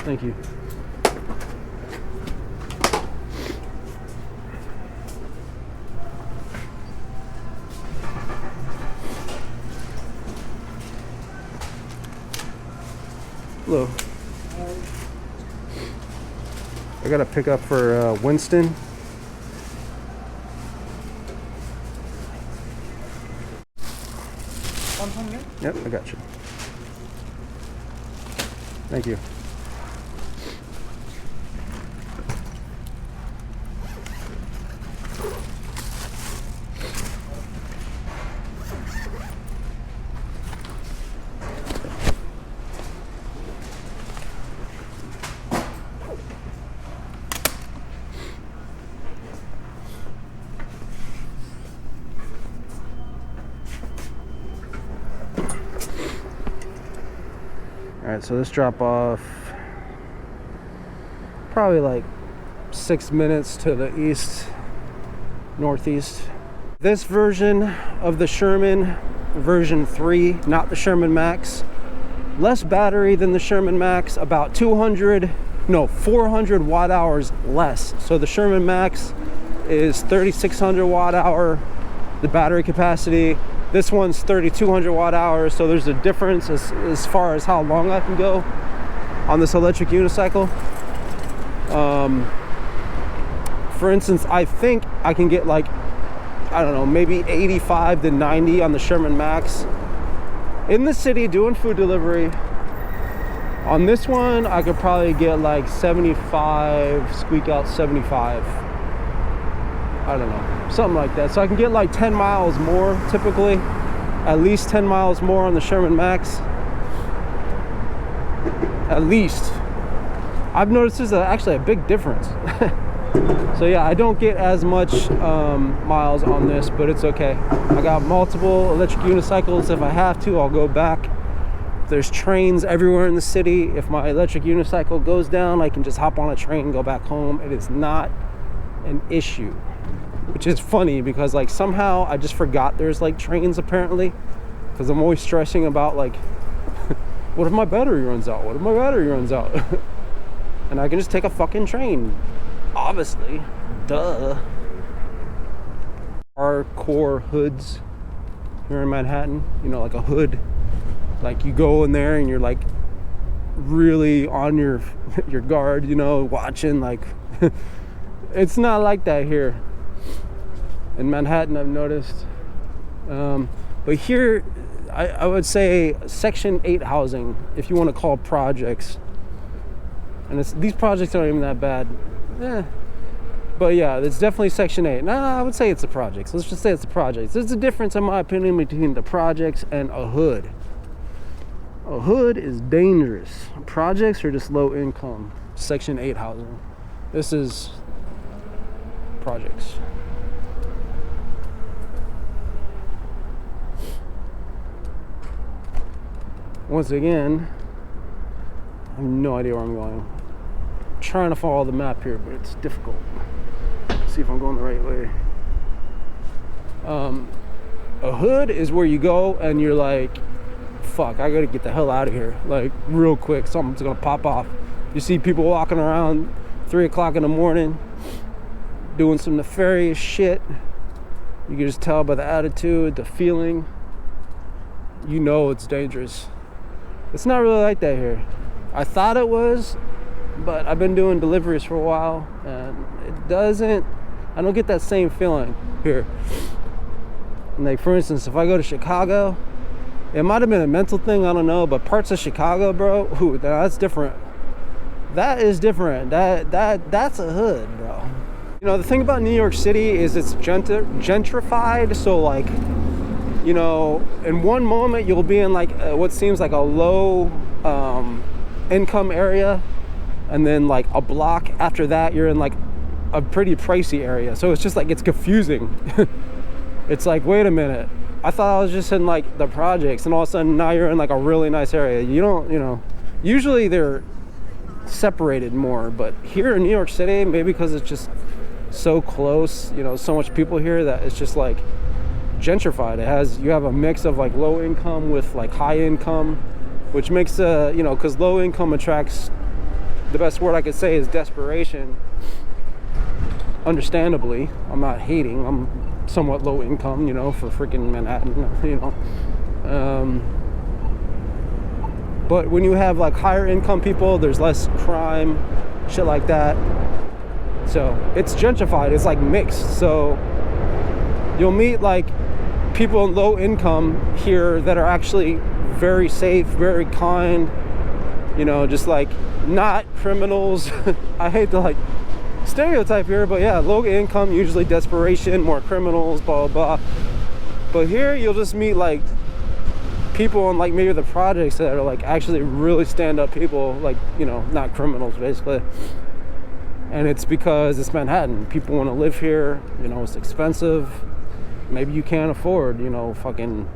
Thank you. Hello. I got to pick up for Winston. Yep, I got you. Thank you. Alright, so this drop off probably like 6 minutes to the east, northeast. This version of the Sherman, version 3, not the Sherman Max, less battery than the Sherman Max, about 400 watt hours less. So the Sherman Max is 3,600 watt hour, the battery capacity. This one's 3,200 watt hours, so there's a difference as far as how long I can go on this electric unicycle. For instance, I think I can get like, I don't know, maybe 85 to 90 on the Sherman Max in the city doing food delivery. On this one, I could probably get like 75, squeak out 75. I don't know, something like that. So I can get like 10 miles more typically, at least 10 miles more on the Sherman Max. At least. I've noticed there's actually a big difference. So yeah, I don't get as much miles on this, but it's okay. I got multiple electric unicycles. If I have to, I'll go back. There's trains everywhere in the city. If my electric unicycle goes down, I can just hop on a train and go back home. It is not an issue. Which is funny because like somehow I just forgot there's like trains apparently, because I'm always stressing about like what if my battery runs out? What if my battery runs out? And I can just take a fucking train. Obviously. Duh. Hardcore hoods here in Manhattan. You know, like a hood. Like you go in there and you're like really on your guard, you know, watching like it's not like that here. In Manhattan, I've noticed. But here, I would say Section 8 housing, if you want to call projects. And these projects aren't even that bad. But yeah, it's definitely Section 8. Nah, I would say it's a project. Let's just say it's a project. There's a difference, in my opinion, between the projects and a hood. A hood is dangerous. Projects are just low income. Section 8 housing. This is projects. Once again, I have no idea where I'm going. I'm trying to follow the map here, but it's difficult. Let's see if I'm going the right way. A hood is where you go and you're like, fuck, I gotta get the hell out of here. Like, real quick, something's gonna pop off. You see people walking around 3 o'clock in the morning doing some nefarious shit. You can just tell by the attitude, the feeling. You know it's dangerous. It's not really like that here. I thought it was, but I've been doing deliveries for a while and I don't get that same feeling here. And like, for instance, if I go to Chicago, it might have been a mental thing, I don't know, but parts of Chicago, bro, ooh, that's different. That is different. That's a hood, bro. You know, the thing about New York City is it's gentrified, so like, you know, in one moment you'll be in like what seems like a low income area, and then like a block after that you're in like a pretty pricey area. So it's just like, it's confusing. It's like, wait a minute, I thought I was just in like the projects, and all of a sudden now you're in like a really nice area. You don't, you know, usually they're separated more, but here in New York City, maybe because it's just so close, you know, so much people here, that it's just like gentrified. You have a mix of like low income with like high income, which makes you know, because low income attracts the best word I could say is desperation. Understandably, I'm not hating. I'm somewhat low income, you know, for freaking Manhattan, you know. But when you have like higher income people, there's less crime, shit like that. So it's gentrified. It's like mixed. So you'll meet like people in low income here that are actually very safe, very kind, you know, just like not criminals. I hate to like stereotype here, but yeah, low income, usually desperation, more criminals, blah blah blah. But here you'll just meet like people in like maybe the projects that are like actually really stand-up people, like, you know, not criminals basically. And it's because it's Manhattan. People want to live here, you know, it's expensive. Maybe you can't afford, you know, fucking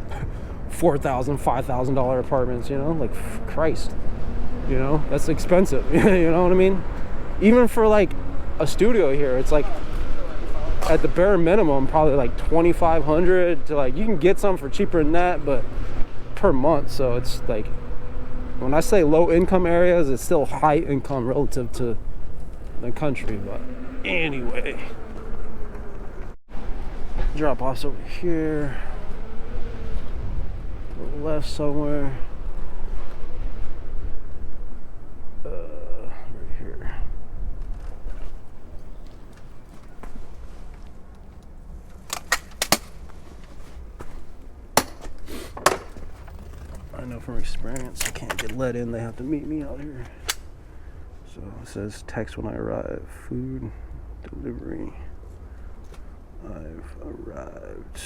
$4,000, $5,000 apartments, you know, like Christ, you know, that's expensive. You know what I mean? Even for like a studio here, it's like at the bare minimum probably like $2,500 to like, you can get some for cheaper than that, but per month. So it's like, when I say low income areas, it's still high income relative to the country. But anyway, drop offs over here to the left somewhere. Right here. I know from experience I can't get let in, they have to meet me out here. So it says text when I arrive, food delivery, I've arrived.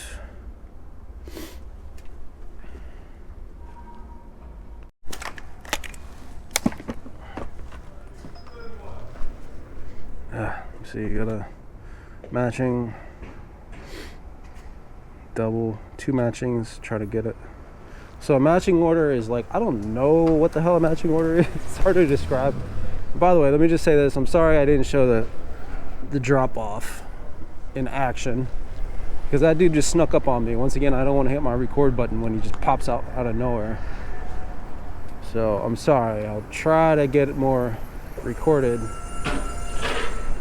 So you got a matching, double, 2 matchings, try to get it. So a matching order is like, I don't know what the hell a matching order is. It's hard to describe. By the way, let me just say this. I'm sorry I didn't show the drop off in action, because that dude just snuck up on me. Once again, I don't want to hit my record button when he just pops out of nowhere. So I'm sorry. I'll try to get it more recorded,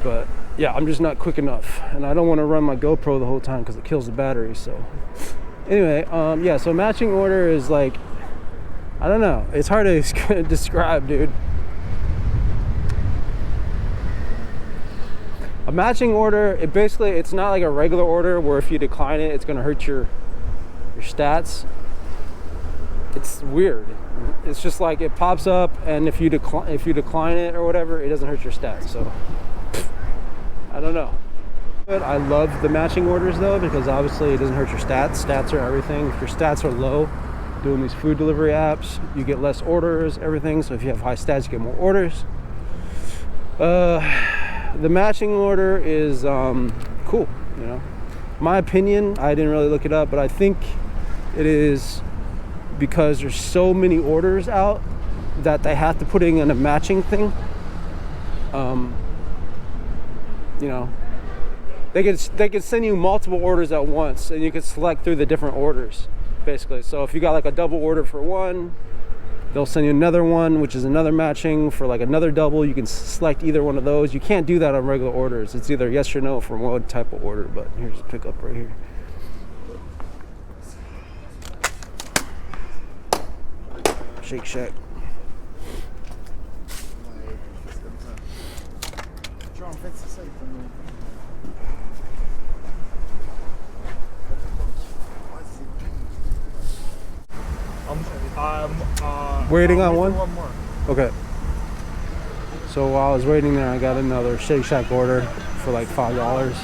but yeah, I'm just not quick enough, and I don't want to run my GoPro the whole time because it kills the battery. So anyway, yeah, so matching order is like, I don't know, it's hard to describe, dude. A matching order, it's not like a regular order where if you decline it, it's gonna hurt your stats. It's weird. It's just like it pops up, and if you decline it or whatever, it doesn't hurt your stats. So I don't know. But I love the matching orders though, because obviously it doesn't hurt your stats. Stats are everything. If your stats are low, doing these food delivery apps, you get less orders, everything. So if you have high stats, you get more orders. The matching order is cool, you know. My opinion, I didn't really look it up, but I think it is because there's so many orders out that they have to put in a matching thing. You know, they could send you multiple orders at once, and you could select through the different orders, basically. So if you got like a double order for one, they'll send you another one, which is another matching for like another double. You can select either one of those. You can't do that on regular orders. It's either yes or no for one type of order. But here's the pickup right here. Shake Shack. Waiting on one? One more. Okay. So while I was waiting there, I got another Shake Shack order for like $5.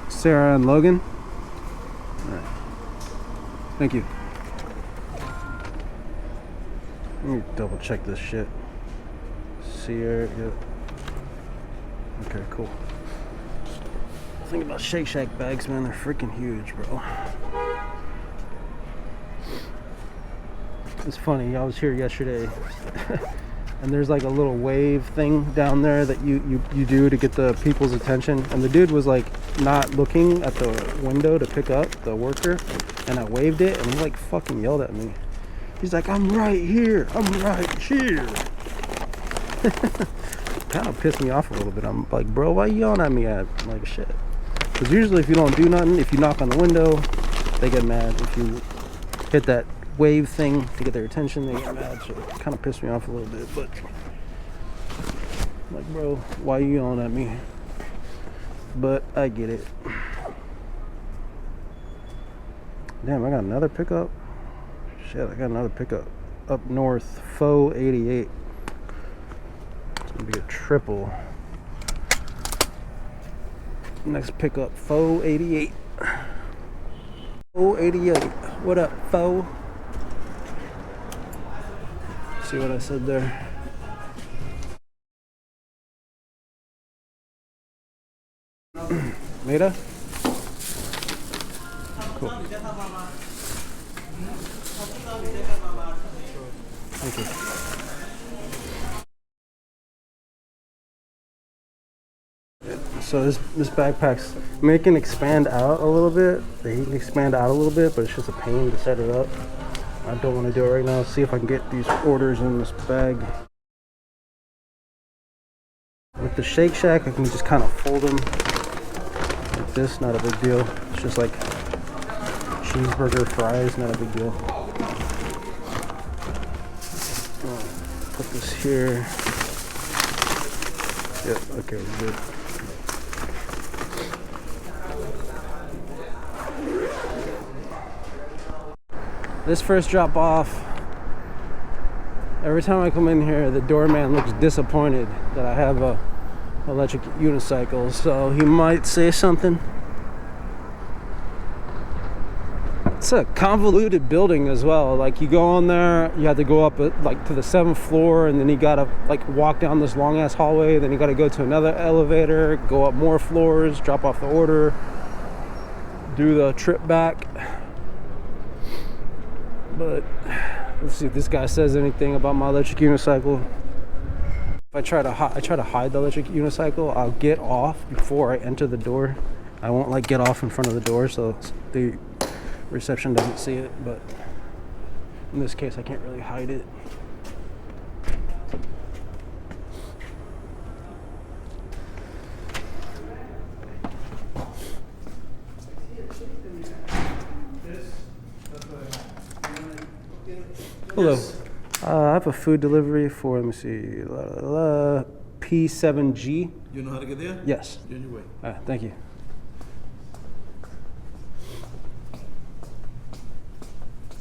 Sarah and Logan. All right. Thank you. Let me double check this shit. Sierra, yeah. Okay, cool. Think about Shake Shack bags, man. They're freaking huge, bro. It's funny. I was here yesterday, and there's like a little wave thing down there that you do to get the people's attention. And the dude was like not looking at the window to pick up the worker, and I waved it, and he like fucking yelled at me. He's like, I'm right here, I'm right here. Kind of pissed me off a little bit. I'm like, bro, why you yelling at me? I'm like, shit. Because usually if you don't do nothing, if you knock on the window, they get mad. If you hit that wave thing to get their attention, they get mad. So it kind of pissed me off a little bit. But I'm like, bro, why you yelling at me? But I get it. Damn, I got another pickup. Shit, I got another pickup up north, Faux 88. It's gonna be a triple. Next pickup, Faux 88. Faux 88. What up, Faux? See what I said there? Mira? Cool. Thank you. So this backpack's, I mean, it can expand out a little bit. He can expand out a little bit, but it's just a pain to set it up. I don't want to do it right now. See if I can get these orders in this bag. With the Shake Shack, I can just kind of fold them like this. Not a big deal. It's just like cheeseburger fries. Not a big deal. Put this here. Yep. Okay. We're good. This first drop off, every time I come in here, the doorman looks disappointed that I have a electric unicycle, so he might say something. It's a convoluted building as well. Like, you go on there, you have to go up like to the 7th floor, and then you gotta like walk down this long ass hallway, then you gotta go to another elevator, go up more floors, drop off the order, do the trip back. But let's see if this guy says anything about my electric unicycle. If I try to hide the electric unicycle, I'll get off before I enter the door. I won't like get off in front of the door so the reception doesn't see it. But in this case, I can't really hide it. Hello. I have a food delivery for, let me see, P7G. You know how to get there? Yes. You're on your way. Thank you.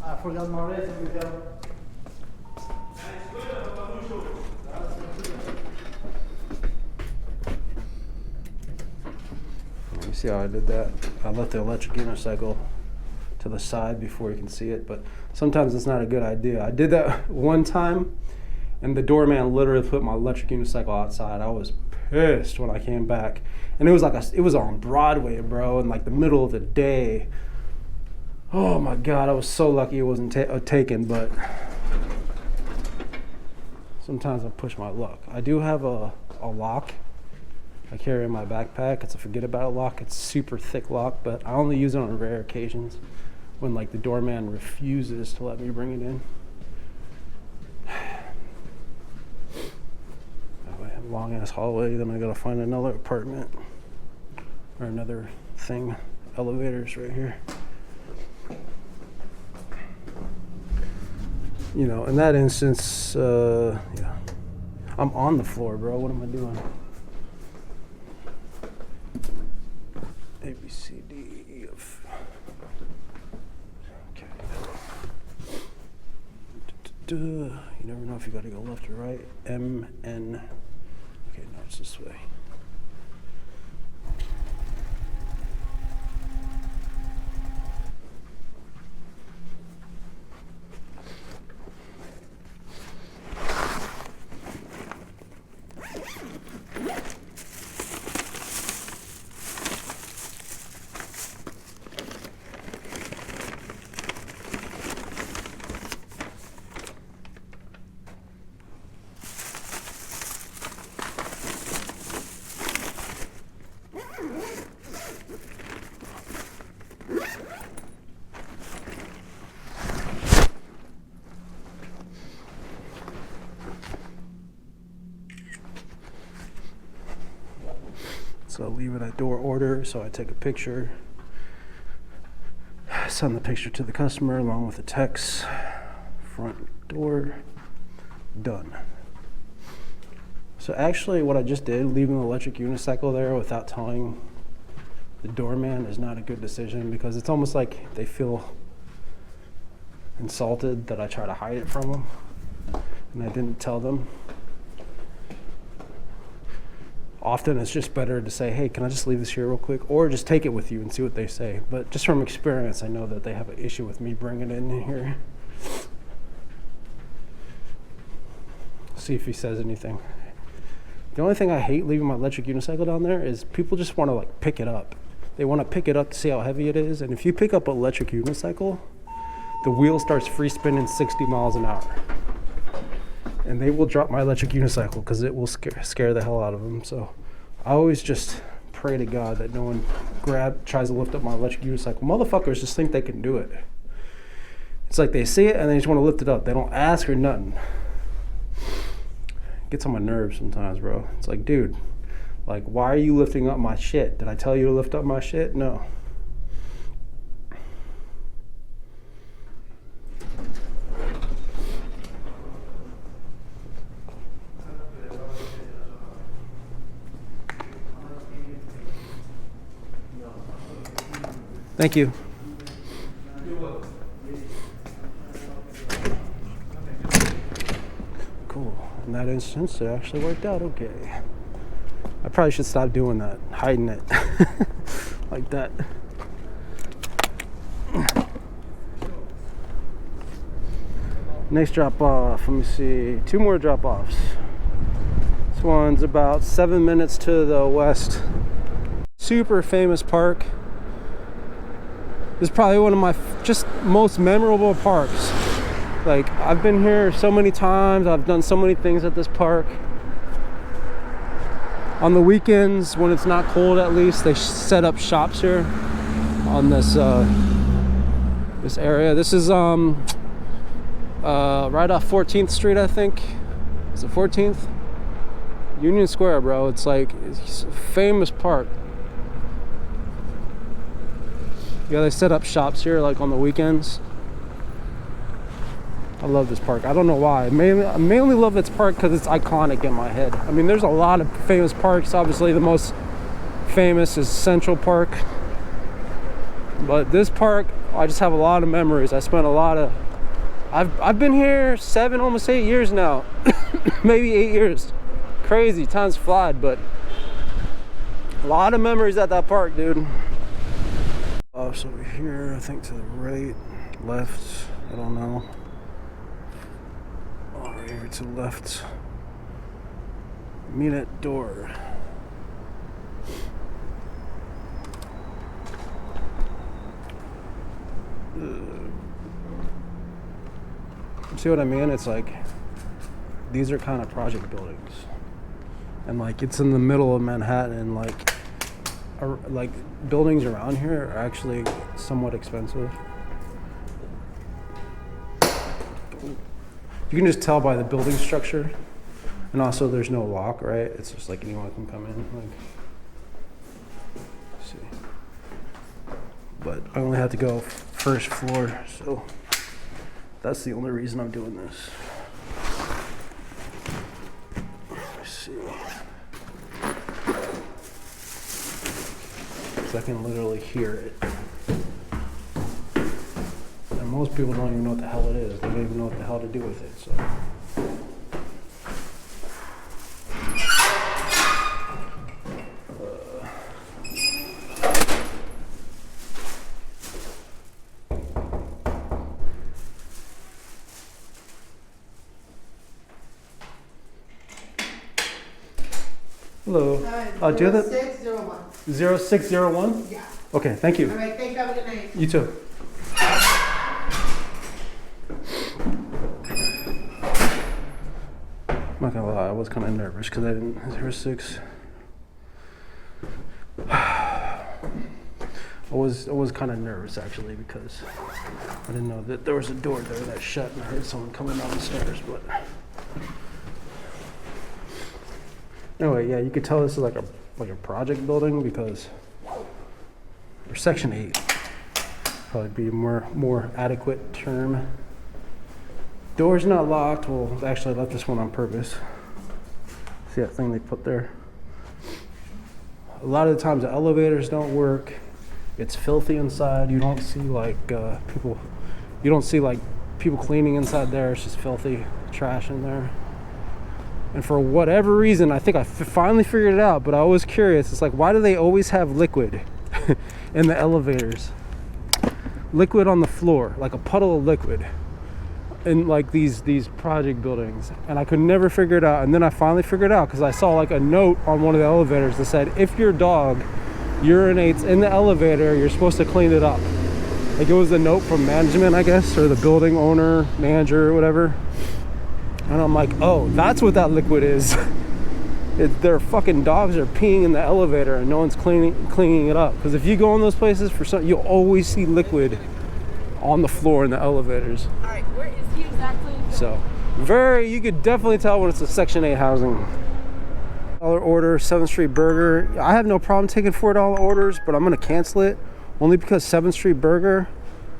I forgot my rate. Let me see how I did that. I left the electric unicycle to the side before you can see it, but sometimes it's not a good idea. I did that one time, and the doorman literally put my electric unicycle outside. I was pissed when I came back, and it was like it was on Broadway, bro, in like the middle of the day. Oh my God, I was so lucky it wasn't taken, but sometimes I push my luck. I do have a lock I carry in my backpack. It's a forget about it lock. It's super thick lock, but I only use it on rare occasions when like the doorman refuses to let me bring it in. Long ass hallway, then I gotta find another apartment or another thing. Elevators right here. You know, in that instance, yeah, I'm on the floor, bro. What am I doing? A, B, C, D, E, F. Okay. You never know if you gotta go left or right. M, N. Okay, no, it's this way. So leave it at door order. So I take a picture, send the picture to the customer along with the text. Front door, done. So actually what I just did, leaving the electric unicycle there without telling the doorman, is not a good decision, because it's almost like they feel insulted that I try to hide it from them and I didn't tell them. Often it's just better to say, hey, can I just leave this here real quick? Or just take it with you and see what they say. But just from experience, I know that they have an issue with me bringing it in here. See if he says anything. The only thing I hate leaving my electric unicycle down there is people just want to like pick it up. They want to pick it up to see how heavy it is. And if you pick up an electric unicycle, the wheel starts free spinning 60 miles an hour. And they will drop my electric unicycle because it will scare the hell out of them. So I always just pray to God that no one tries to lift up my electric unicycle. Motherfuckers just think they can do it. It's like they see it and they just want to lift it up. They don't ask or nothing. Gets on my nerves sometimes, bro. It's like, dude, like, why are you lifting up my shit? Did I tell you to lift up my shit? No. Thank you. Cool. In that instance, it actually worked out okay. I probably should stop doing that, hiding it like that. Next drop off, let me see, 2 more drop offs. This one's about 7 minutes to the west. Super famous park. This is probably one of my just most memorable parks. Like, I've been here so many times, I've done so many things at this park. On the weekends, when it's not cold at least, they set up shops here on this this area. This is right off 14th Street, I think. Is it 14th? Union Square, bro. It's like, it's a famous park. Yeah, they set up shops here like on the weekends. I love this park. I don't know why. I mainly love this park because it's iconic in my head. I mean, there's a lot of famous parks. Obviously, the most famous is Central Park. But this park, I just have a lot of memories. I spent a lot of... I've been here 7, almost 8 years now. Maybe 8 years. Crazy. Time's flied, but... a lot of memories at that park, dude. So over here, I think to the right, left, I don't know. Over here to the left. Meet at door. See what I mean? It's like, these are kind of project buildings. And like, it's in the middle of Manhattan, like buildings around here are actually somewhat expensive. You can just tell by the building structure, and also there's no lock, right? It's just like anyone can come in. Like, let's see, but I only have to go first floor, so that's the only reason I'm doing this. Let's see. I can literally hear it. And most people don't even know what the hell it is. They don't even know what the hell to do with it. So. Hello. Hi, Do you have 0601. 0601? Yeah. Okay, thank you. All right, thank you. Have a good night. You too. I'm not gonna lie, I was kind of nervous because I didn't. 06. I was kind of nervous actually because I didn't know that there was a door there that shut and I heard someone coming down the stairs. But anyway, yeah, you could tell this is like a like a project building because, or Section 8, probably be a more adequate term. Door's not locked. Well, actually I left this one on purpose. See that thing they put there? A lot of the times the elevators don't work. It's filthy inside. You don't see like people cleaning inside there. It's just filthy trash in there. And for whatever reason, I think I finally figured it out, but I was curious. It's like, why do they always have liquid in the elevators? Liquid on the floor, like a puddle of liquid in like these project buildings. And I could never figure it out. And then I finally figured it out because I saw like a note on one of the elevators that said, if your dog urinates in the elevator, you're supposed to clean it up. Like it was a note from management, I guess, or the building owner, manager, or whatever. And I'm like, oh, that's what that liquid is. Their fucking dogs are peeing in the elevator and no one's cleaning it up. Because if you go in those places, you'll always see liquid on the floor in the elevators. All right, where is he exactly? So, you could definitely tell when it's a Section 8 housing. $4 order, 7th Street Burger. I have no problem taking $4 orders, but I'm gonna cancel it only because 7th Street Burger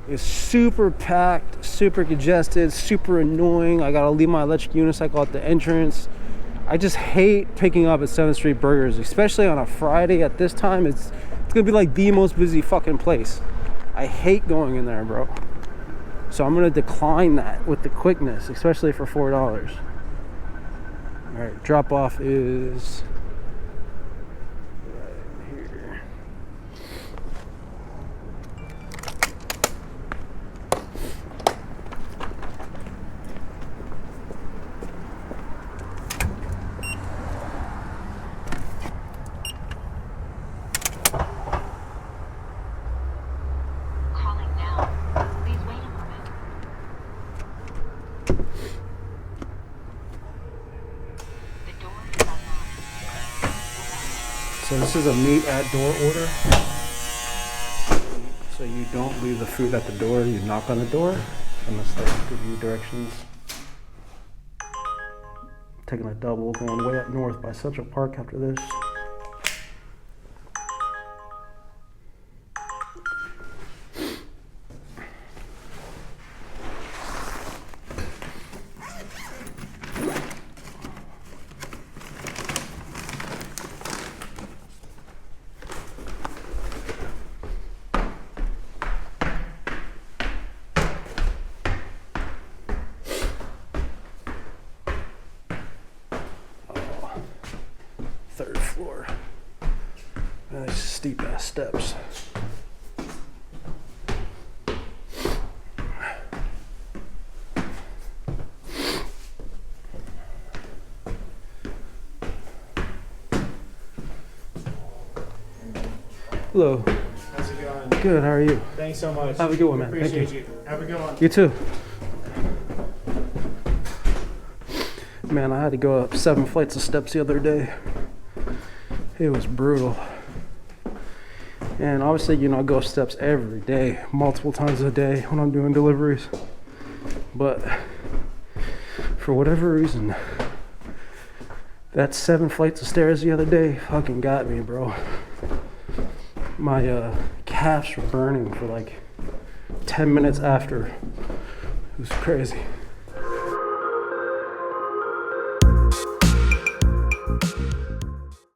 is super packed, super congested, super annoying. I gotta leave my electric unicycle at the entrance. I just hate picking up at 7th Street Burgers, especially on a Friday at this time. It's gonna be like the most busy fucking place. I hate going in there, bro. So I'm gonna decline that with the quickness, especially for $4. All right, drop off is right here. So this is a meet at door order. So you don't leave the food at the door, you knock on the door unless they give you directions. Taking a double, going way up north by Central Park after this. Third floor. Nice steep ass steps. Hello. How's it going? Good, how are you? Thanks so much. Have a good one, man. Appreciate Thank you. Have a good one. You too. Man, I had to go up 7 flights of steps the other day. It was brutal. And obviously, you know, I go steps every day, multiple times a day when I'm doing deliveries. But for whatever reason, that 7 flights of stairs the other day fucking got me, bro. My calves were burning for like 10 minutes after. It was crazy.